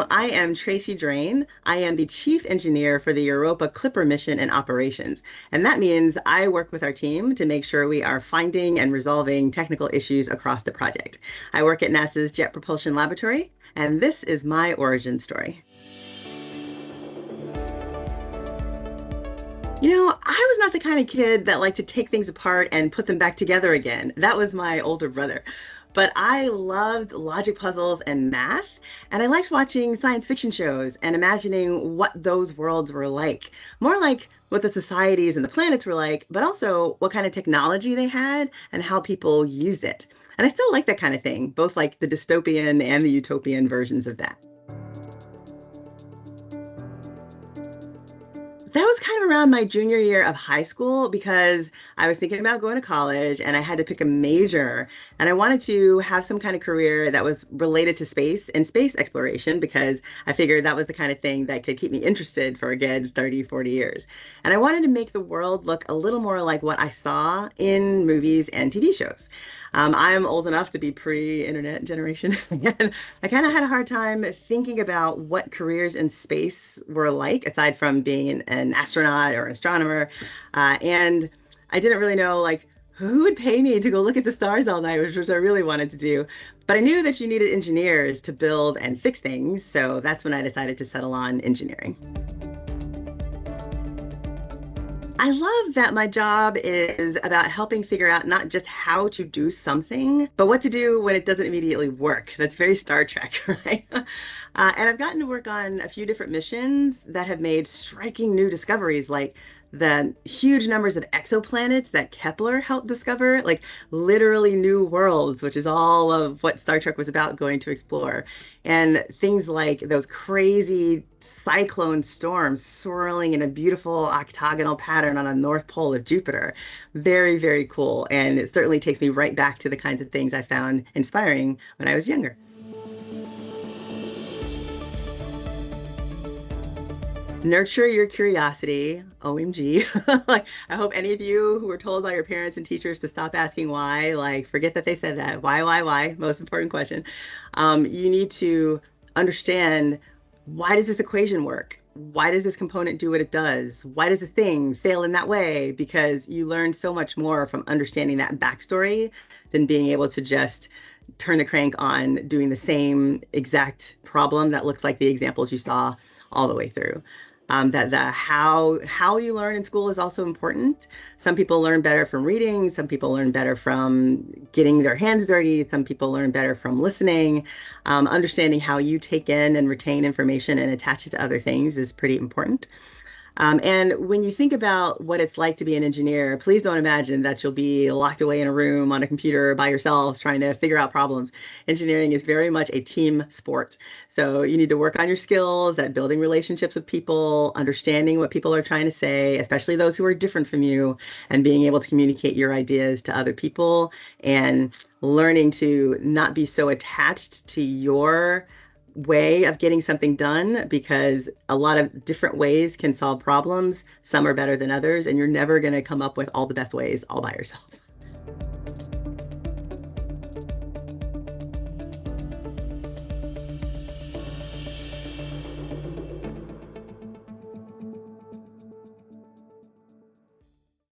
I am Tracy Drain. I am the Chief Engineer for the Europa Clipper mission and operations. And that means I work with our team to make sure we are finding and resolving technical issues across the project. I work at NASA's Jet Propulsion Laboratory, and this is my origin story. I was not the kind of kid that liked to take things apart and put them back together again. That was my older brother. But I loved logic puzzles and math, and I liked watching science fiction shows and imagining what those worlds were like. More like what the societies and the planets were like, but also what kind of technology they had and how people used it. And I still like that kind of thing, both like the dystopian and the utopian versions of that. That was kind of around my junior year of high school because I was thinking about going to college and I had to pick a major. And I wanted to have some kind of career that was related to space and space exploration because I figured that was the kind of thing that could keep me interested for a good 30, 40 years. And I wanted to make the world look a little more like what I saw in movies and TV shows. I'm old enough to be pre-internet generation, and I kind of had a hard time thinking about what careers in space were like, aside from being an astronaut or astronomer. And I didn't really know, like, who would pay me to go look at the stars all night, which I really wanted to do. But I knew that you needed engineers to build and fix things, so that's when I decided to settle on engineering. I love that my job is about helping figure out not just how to do something, but what to do when it doesn't immediately work. That's very Star Trek, right? And I've gotten to work on a few different missions that have made striking new discoveries, like the huge numbers of exoplanets that Kepler helped discover, like literally new worlds, which is all of what Star Trek was about going to explore. And things like those crazy cyclone storms swirling in a beautiful octagonal pattern on a north pole of Jupiter. Very, very cool. And it certainly takes me right back to the kinds of things I found inspiring when I was younger. Nurture your curiosity, OMG. Like, I hope any of you who were told by your parents and teachers to stop asking why, like, forget that they said that. Why? Most important question. You need to understand, why does this equation work? Why does this component do what it does? Why does a thing fail in that way? Because you learn so much more from understanding that backstory than being able to just turn the crank on doing the same exact problem that looks like the examples you saw all the way through. That the how you learn in school is also important. Some people learn better from reading. Some people learn better from getting their hands dirty. Some people learn better from listening. Understanding how you take in and retain information and attach it to other things is pretty important. And when you think about what it's like to be an engineer, please don't imagine that you'll be locked away in a room on a computer by yourself trying to figure out problems. Engineering is very much a team sport. So you need to work on your skills at building relationships with people, understanding what people are trying to say, especially those who are different from you, and being able to communicate your ideas to other people, and learning to not be so attached to your way of getting something done, because a lot of different ways can solve problems. Some are better than others, and you're never going to come up with all the best ways all by yourself.